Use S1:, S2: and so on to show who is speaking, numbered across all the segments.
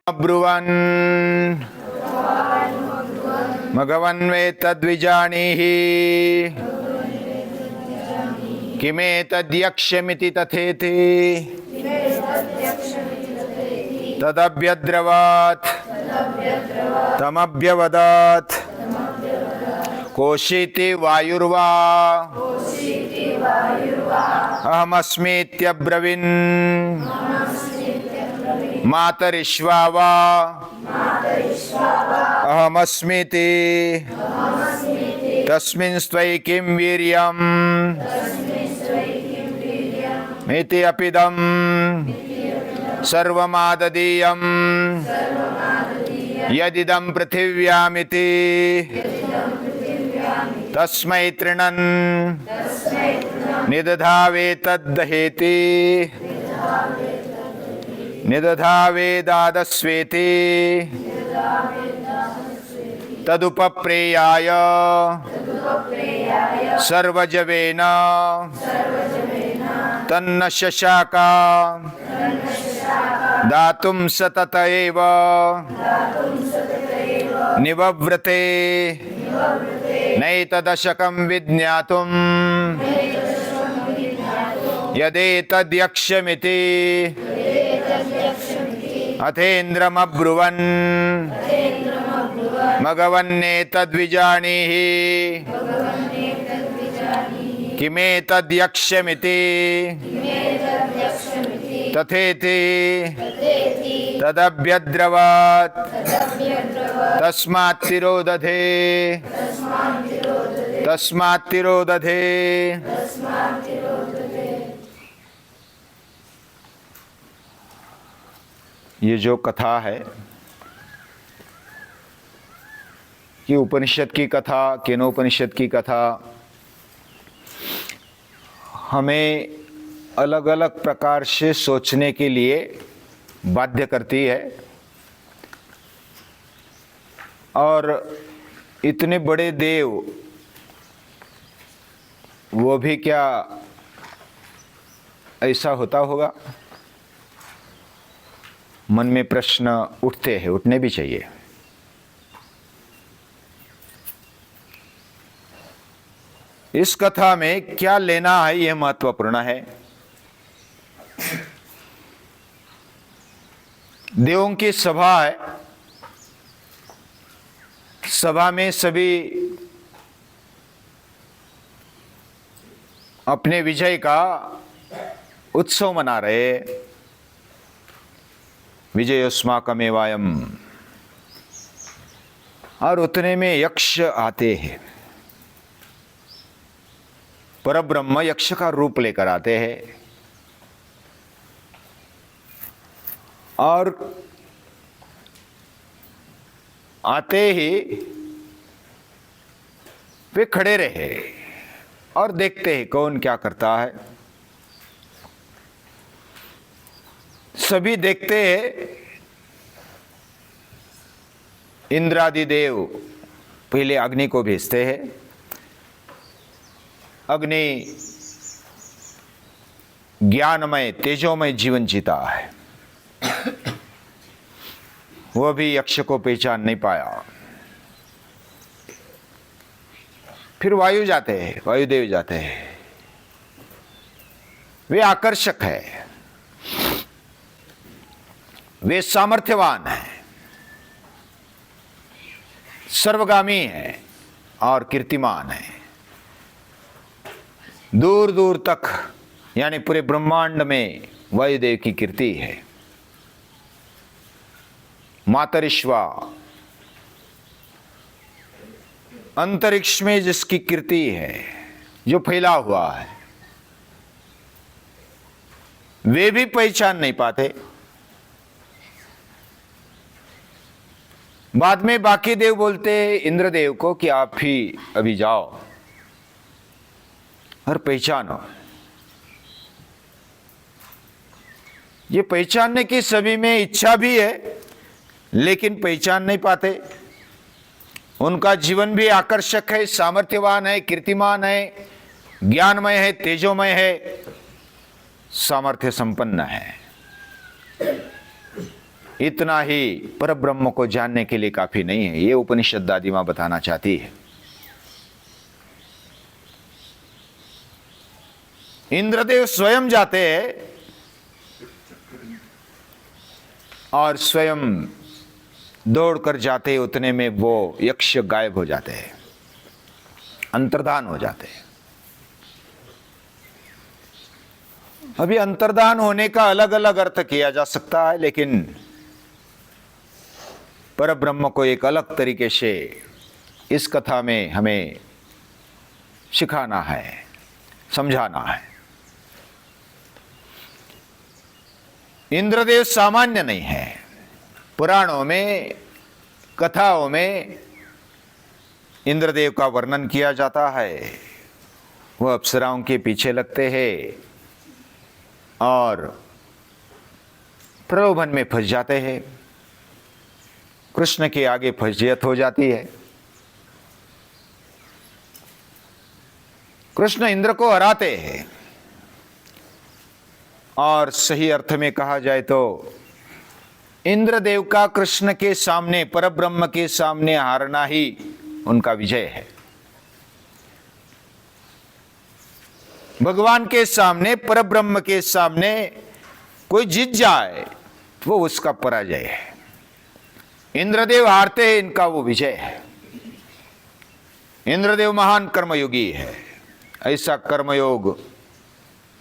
S1: ब्रुवन् मघवन्वेतद्विजानीहि किमेतद्यक्ष्यमिति तथेति तदभ्यद्रवात् तमभ्यवदात् कोशीति वायुर्वा अहमस्मीत्यब्रवीन् मातरिश्वा वा अहमस्मीति तस्मिंस्त्वयि किं वीर्यम् इति अपिदं सर्वमाददीयं यदिदं पृथिव्यामिति तस्मै तृणन् निदधावेतद्दहेति निदधावेदादस्वेति तदुपप्रेयाय सर्वजवेन तन्न शशाका दातुं सतत एव निवव्रते नैतदशकं विज्ञातुं यदेतद्यक्ष्यमिति अथेन्द्रमब्रुवन् मघवन्नेतद्विजानीहि किमेतद्यक्ष्यमिति तथेति तदभ्यद्रवात् तस्मात्तिरोदधे तस्मात्तिरोदधे। ये जो कथा है कि उपनिषद की कथा, केनोपनिषद की कथा हमें अलग अलग प्रकार से सोचने के लिए बाध्य करती है। और इतने बड़े देव वो भी क्या ऐसा होता होगा? मन में प्रश्न उठते हैं, उठने भी चाहिए। इस कथा में क्या लेना है यह महत्वपूर्ण है। देवों की सभा है, सभा में सभी अपने विजय का उत्सव मना रहे। विजयोस्माकमेवायम्। और उतने में यक्ष आते हैं, परब्रह्म यक्ष का रूप लेकर आते हैं। और आते ही वे खड़े रहे और देखते हैं कौन क्या करता है। सभी देखते हैं। इंद्रादि देव पहले अग्नि को भेजते हैं। अग्नि ज्ञानमय तेजोमय जीवन जीता है। वह भी यक्ष को पहचान नहीं पाया। फिर वायु जाते हैं, वायुदेव जाते हैं। वे आकर्षक है, वे सामर्थ्यवान है, सर्वगामी है और कीर्तिमान है। दूर दूर तक यानी पूरे ब्रह्मांड में वायुदेव की कीर्ति है। मातरिश्वा, अंतरिक्ष में जिसकी कीर्ति है, जो फैला हुआ है, वे भी पहचान नहीं पाते। बाद में बाकी देव बोलते इंद्रदेव को कि आप ही अभी जाओ और पहचानो। ये पहचानने की सभी में इच्छा भी है, लेकिन पहचान नहीं पाते। उनका जीवन भी आकर्षक है, सामर्थ्यवान है, कीर्तिमान है, ज्ञानमय है, तेजोमय है, सामर्थ्य संपन्न है। इतना ही पर ब्रह्म को जानने के लिए काफी नहीं है। ये उपनिषद दादी मां बताना चाहती है। इंद्रदेव स्वयं जाते हैं और स्वयं दौड़कर जाते हैं, उतने में वो यक्ष गायब हो जाते हैं, अंतर्धान हो जाते हैं। अभी अंतर्धान होने का अलग अलग अर्थ किया जा सकता है, लेकिन पर ब्रह्म को एक अलग तरीके से इस कथा में हमें सिखाना है, समझाना है। इंद्रदेव सामान्य नहीं है। पुराणों में, कथाओं में इंद्रदेव का वर्णन किया जाता है। वह अप्सराओं के पीछे लगते हैं और प्रलोभन में फंस जाते हैं। कृष्ण के आगे फजीयत हो जाती है। कृष्ण इंद्र को हराते हैं और सही अर्थ में कहा जाए तो इंद्रदेव का कृष्ण के सामने, परब्रह्म के सामने हारना ही उनका विजय है। भगवान के सामने, परब्रह्म के सामने कोई जीत जाए वो उसका पराजय है। इंद्रदेव हारते हैं, इनका वो विजय है। इंद्रदेव महान कर्मयोगी है। ऐसा कर्मयोग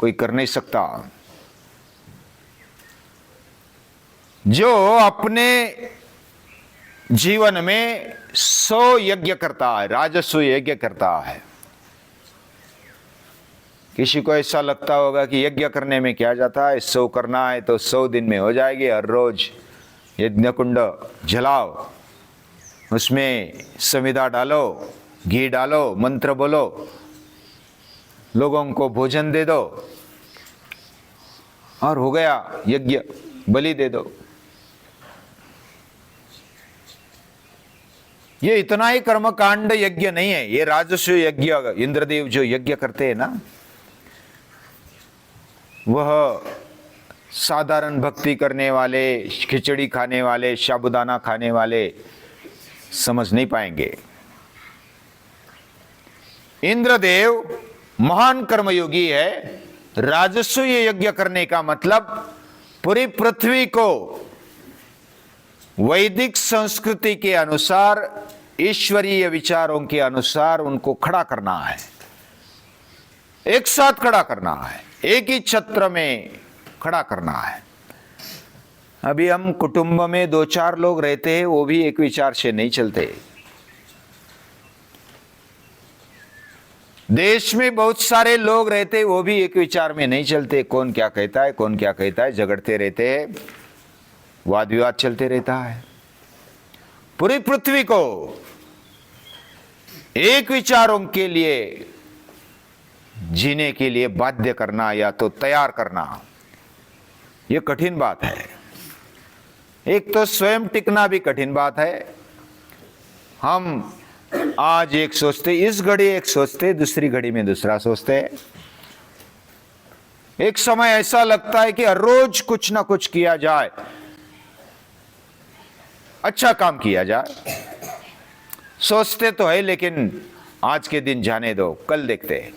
S1: कोई कर नहीं सकता जो अपने जीवन में 100 यज्ञ करता है, राजस्व यज्ञ करता है। किसी को ऐसा लगता होगा कि यज्ञ करने में क्या जाता है, 100 करना है तो 100 दिन में हो जाएगी। हर रोज यज्ञ कुंड जलाओ, उसमें समिधा डालो, घी डालो, मंत्र बोलो, लोगों को भोजन दे दो और हो गया यज्ञ, बलि दे दो। ये इतना ही कर्मकांड यज्ञ नहीं है, ये राजस्व यज्ञ। इंद्रदेव जो यज्ञ करते हैं ना, वह साधारण भक्ति करने वाले, खिचड़ी खाने वाले, साबुदाना खाने वाले समझ नहीं पाएंगे। इंद्रदेव महान कर्मयोगी है। राजस्व यज्ञ करने का मतलब पूरी पृथ्वी को वैदिक संस्कृति के अनुसार, ईश्वरीय विचारों के अनुसार उनको खड़ा करना है, एक साथ खड़ा करना है, एक ही छत्र में खड़ा करना है। अभी हम कुटुंब में 2-4 लोग रहते हैं, वो भी एक विचार से नहीं चलते। देश में बहुत सारे लोग रहते, वो भी एक विचार में नहीं चलते। कौन क्या कहता है, कौन क्या कहता है, झगड़ते रहते हैं, वाद विवाद चलते रहता है। पूरी पृथ्वी को एक विचारों के लिए जीने के लिए बाध्य करना या तो तैयार करना, यह कठिन बात है। एक तो स्वयं टिकना भी कठिन बात है। हम आज एक सोचते, इस घड़ी एक सोचते, दूसरी घड़ी में दूसरा सोचते। एक समय ऐसा लगता है कि हर रोज कुछ ना कुछ किया जाए, अच्छा काम किया जाए। सोचते तो है, लेकिन आज के दिन जाने दो, कल देखते हैं।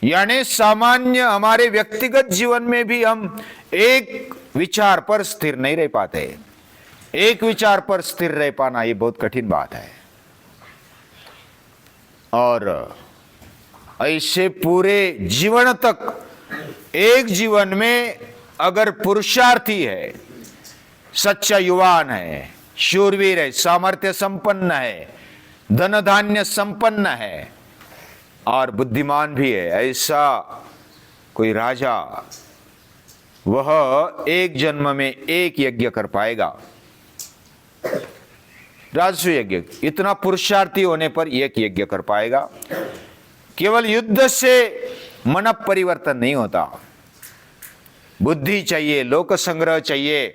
S1: यानी सामान्य हमारे व्यक्तिगत जीवन में भी हम एक विचार पर स्थिर नहीं रह पाते। एक विचार पर स्थिर रह पाना ये बहुत कठिन बात है। और ऐसे पूरे जीवन तक एक जीवन में अगर पुरुषार्थी है, सच्चा युवान है, शूरवीर है, सामर्थ्य संपन्न है, धन धान्य संपन्न है और बुद्धिमान भी है, ऐसा कोई राजा, वह एक जन्म में एक यज्ञ कर पाएगा। राजस्व यज्ञ इतना पुरुषार्थी होने पर एक यज्ञ कर पाएगा। केवल युद्ध से मन परिवर्तन नहीं होता, बुद्धि चाहिए, लोक संग्रह चाहिए,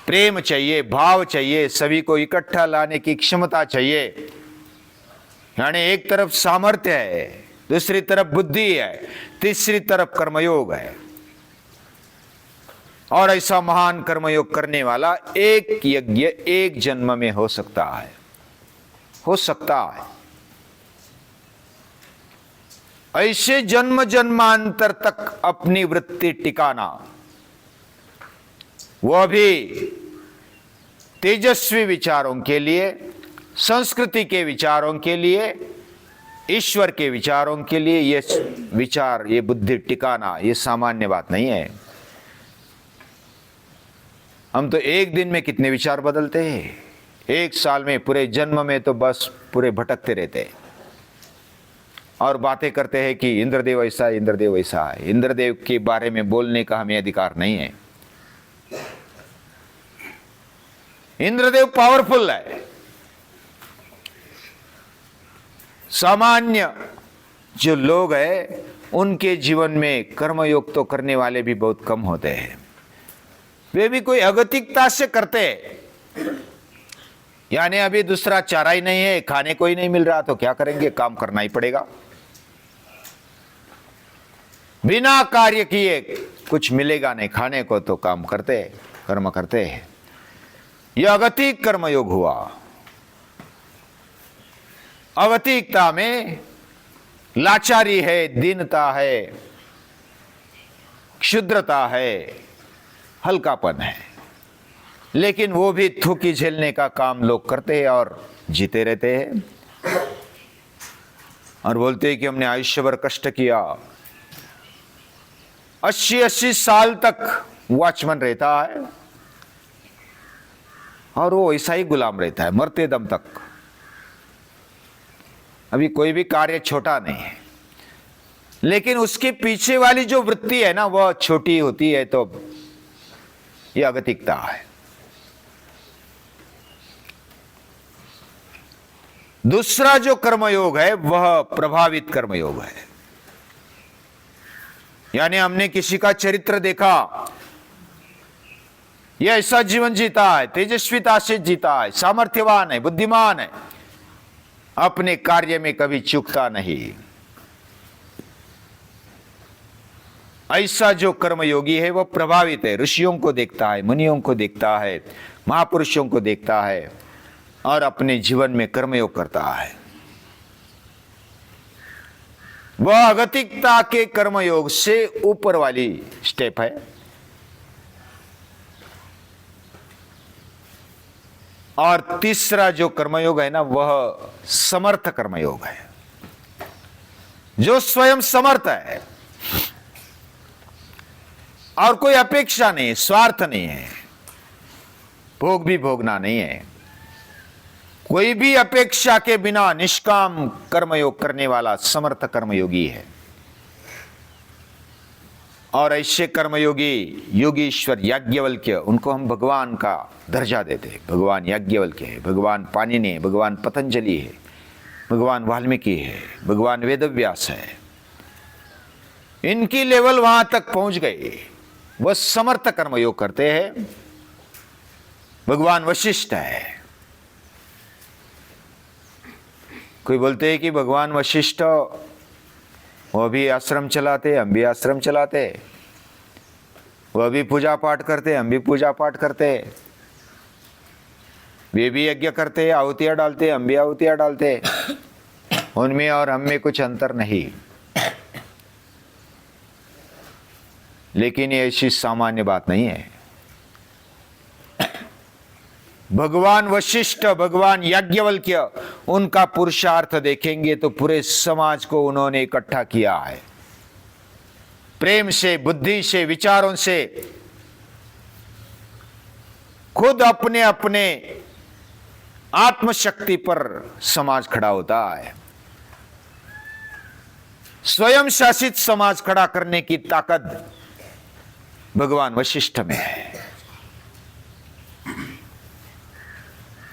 S1: प्रेम चाहिए, भाव चाहिए, सभी को इकट्ठा लाने की क्षमता चाहिए। यानी एक तरफ सामर्थ्य है, दूसरी तरफ बुद्धि है, तीसरी तरफ कर्मयोग है। और ऐसा महान कर्मयोग करने वाला एक यज्ञ एक जन्म में हो सकता है, हो सकता है। ऐसे जन्म जन्मांतर तक अपनी वृत्ति टिकाना, वह भी तेजस्वी विचारों के लिए, संस्कृति के विचारों के लिए, ईश्वर के विचारों के लिए, ये विचार, ये बुद्धि टिकाना, ये सामान्य बात नहीं है। हम तो एक दिन में कितने विचार बदलते हैं, एक साल में, पूरे जन्म में तो बस पूरे भटकते रहते हैं और बातें करते हैं कि इंद्रदेव ऐसा है, इंद्रदेव ऐसा है। इंद्रदेव के बारे में बोलने का हमें अधिकार नहीं है। इंद्रदेव पावरफुल है। सामान्य जो लोग हैं उनके जीवन में कर्मयोग तो करने वाले भी बहुत कम होते हैं। वे भी कोई अगतिकता से करते हैं, यानी अभी दूसरा चारा ही नहीं है, खाने को ही नहीं मिल रहा तो क्या करेंगे, काम करना ही पड़ेगा। बिना कार्य किए कुछ मिलेगा नहीं, खाने को तो काम करते, कर्म करते हैं। यह अगतिक कर्मयोग हुआ। अगतिकता में लाचारी है, दीनता है, क्षुद्रता है, हल्कापन है, लेकिन वो भी थूकी झेलने का काम लोग करते हैं और जीते रहते हैं और बोलते हैं कि हमने आयुष्य भर कष्ट किया। 80-80 साल तक वॉचमैन रहता है और वो ऐसा ही गुलाम रहता है मरते दम तक। अभी कोई भी कार्य छोटा नहीं है, लेकिन उसके पीछे वाली जो वृत्ति है ना, वह छोटी होती है, तो यह अगतिकता है। दूसरा जो कर्मयोग है वह प्रभावित कर्मयोग है, यानी हमने किसी का चरित्र देखा, यह ऐसा जीवन जीता है, तेजस्विता से जीता है, सामर्थ्यवान है, बुद्धिमान है, अपने कार्य में कभी चूकता नहीं। ऐसा जो कर्मयोगी है वह प्रभावित है, ऋषियों को देखता है, मुनियों को देखता है, महापुरुषों को देखता है और अपने जीवन में कर्मयोग करता है। वह अगतिकता के कर्मयोग से ऊपर वाली स्टेप है। और तीसरा जो कर्मयोग है ना, वह समर्थ कर्मयोग है, जो स्वयं समर्थ है और कोई अपेक्षा नहीं, स्वार्थ नहीं है, भोग भी भोगना नहीं है, कोई भी अपेक्षा के बिना निष्काम कर्मयोग करने वाला समर्थ कर्मयोगी है। और ऐसे कर्मयोगी योगीश्वर याज्ञवल्क्य, उनको हम भगवान का दर्जा देते हैं। भगवान याज्ञवल्क्य है, भगवान पाणिनि है, भगवान पतंजलि है, भगवान वाल्मीकि है, भगवान वेदव्यास है। इनकी लेवल वहां तक पहुंच गए, वह समर्थ कर्मयोग करते हैं। भगवान वशिष्ठ है। कोई बोलते हैं कि भगवान वशिष्ठ वह भी आश्रम चलाते, हम भी आश्रम चलाते, वह भी पूजा पाठ करते, हम भी पूजा पाठ करते, वे भी यज्ञ करते, आहुतियां डालते, हम भी आहुतियां डालते, उनमें और हम में कुछ अंतर नहीं। लेकिन ये ऐसी सामान्य बात नहीं है। भगवान वशिष्ठ, भगवान याज्ञवल्क्य, उनका पुरुषार्थ देखेंगे तो पूरे समाज को उन्होंने इकट्ठा किया है, प्रेम से, बुद्धि से, विचारों से। खुद अपने अपने आत्मशक्ति पर समाज खड़ा होता है। स्वयं शासित समाज खड़ा करने की ताकत भगवान वशिष्ठ में है।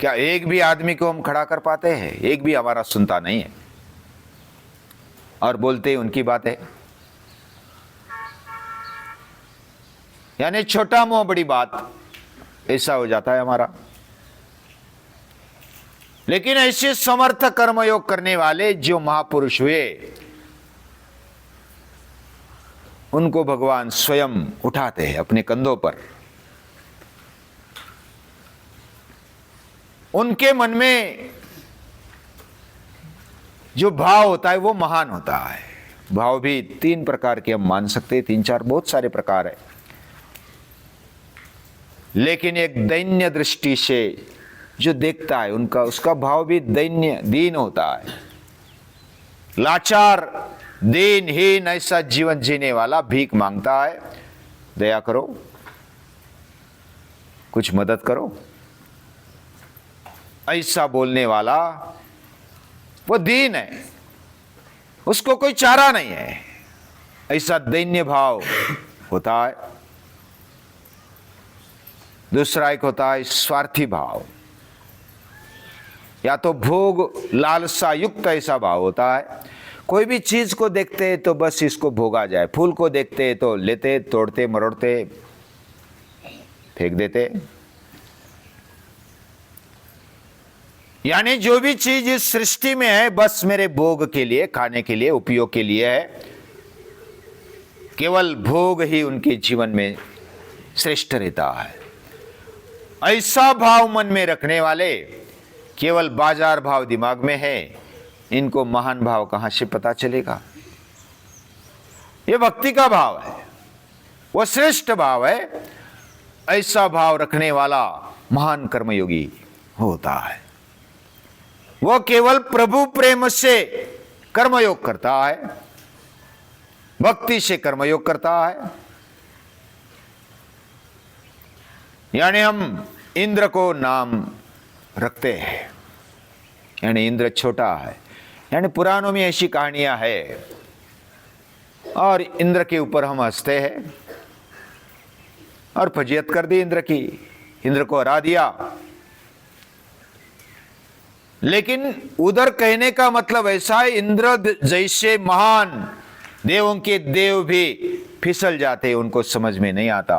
S1: क्या एक भी आदमी को हम खड़ा कर पाते हैं? एक भी हमारा सुनता नहीं है और बोलते हैं उनकी बातें। यानी छोटा मुंह बड़ी बात, ऐसा हो जाता है हमारा। लेकिन ऐसे समर्थ कर्मयोग करने वाले जो महापुरुष हुए, उनको भगवान स्वयं उठाते हैं अपने कंधों पर। उनके मन में जो भाव होता है वो महान होता है। भाव भी 3 प्रकार के हम मान सकते हैं, 3-4 बहुत सारे प्रकार है, लेकिन एक दैन्य दृष्टि से जो देखता है उनका, उसका भाव भी दैन्य दीन होता है। लाचार दीनहीन ऐसा जीवन जीने वाला भीख मांगता है, दया करो, कुछ मदद करो, ऐसा बोलने वाला वो दीन है, उसको कोई चारा नहीं है, ऐसा दैन्य भाव होता है। दूसरा एक होता है स्वार्थी भाव, या तो भोग लालसा युक्त ऐसा भाव होता है। कोई भी चीज को देखते हैं तो बस इसको भोगा जाए, फूल को देखते हैं तो लेते, तोड़ते, मरोड़ते, फेंक देते। यानी जो भी चीज इस सृष्टि में है बस मेरे भोग के लिए, खाने के लिए, उपयोग के लिए है। केवल भोग ही उनके जीवन में श्रेष्ठ रहता है। ऐसा भाव मन में रखने वाले केवल बाजार भाव दिमाग में है, इनको महान भाव कहां से पता चलेगा? ये भक्ति का भाव है, वो श्रेष्ठ भाव है। ऐसा भाव रखने वाला महान कर्मयोगी होता है। वो केवल प्रभु प्रेम से कर्मयोग करता है, भक्ति से कर्मयोग करता है। यानी हम इंद्र को नाम रखते हैं, यानी इंद्र छोटा है, यानी पुराणों में ऐसी कहानियां है, और इंद्र के ऊपर हम हंसते हैं और फजीयत कर दी इंद्र की, इंद्र को हरा दिया। लेकिन उधर कहने का मतलब ऐसा है, इंद्र जैसे महान देवों के देव भी फिसल जाते, उनको समझ में नहीं आता,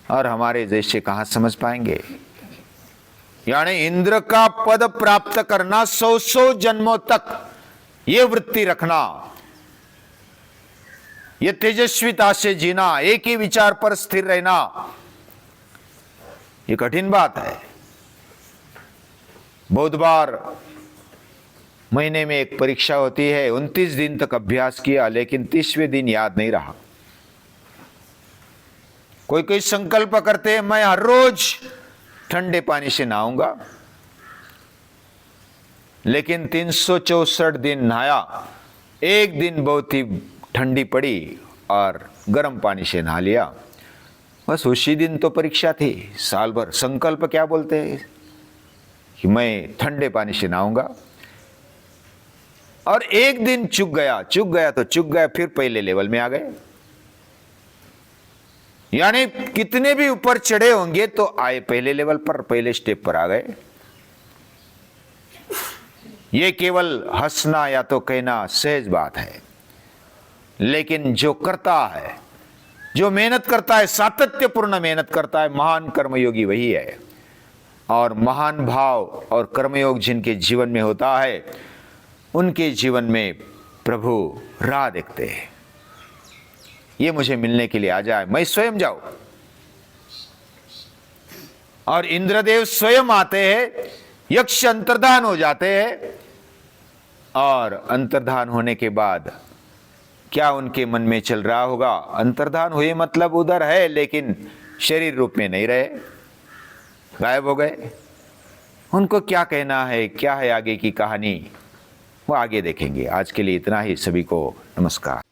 S1: और हमारे जैसे कहां समझ पाएंगे? यानी इंद्र का पद प्राप्त करना 100 जन्मों तक, ये वृत्ति रखना, ये तेजस्विता से जीना, एक ही विचार पर स्थिर रहना, ये कठिन बात है। बहुत बार महीने में एक परीक्षा होती है, 29 दिन तक अभ्यास किया लेकिन 30वें दिन याद नहीं रहा। कोई कोई संकल्प करते हैं मैं हर रोज ठंडे पानी से नहाऊंगा, लेकिन 364 दिन नहाया, एक दिन बहुत ही ठंडी पड़ी और गर्म पानी से नहा लिया, बस उसी दिन तो परीक्षा थी। साल भर संकल्प क्या बोलते हैं कि मैं ठंडे पानी से नहाऊंगा, और एक दिन चूक गया तो चूक गया, फिर पहले लेवल में आ गए। यानी कितने भी ऊपर चढ़े होंगे तो आए पहले लेवल पर, पहले स्टेप पर आ गए। ये केवल हंसना या तो कहना सहज बात है, लेकिन जो करता है, जो मेहनत करता है, सातत्यपूर्ण मेहनत करता है, महान कर्मयोगी वही है। और महान भाव और कर्मयोग जिनके जीवन में होता है, उनके जीवन में प्रभु राह देखते हैं। ये मुझे मिलने के लिए आ जाए, मैं स्वयं जाऊं। और इंद्रदेव स्वयं आते हैं, यक्ष अंतर्धान हो जाते हैं, और अंतर्धान होने के बाद क्या उनके मन में चल रहा होगा? अंतर्धान हुए मतलब उधर है लेकिन शरीर रूप में नहीं रहे, गायब हो गए। उनको क्या कहना है, क्या है आगे की कहानी, वो आगे देखेंगे। आज के लिए इतना ही। सभी को नमस्कार।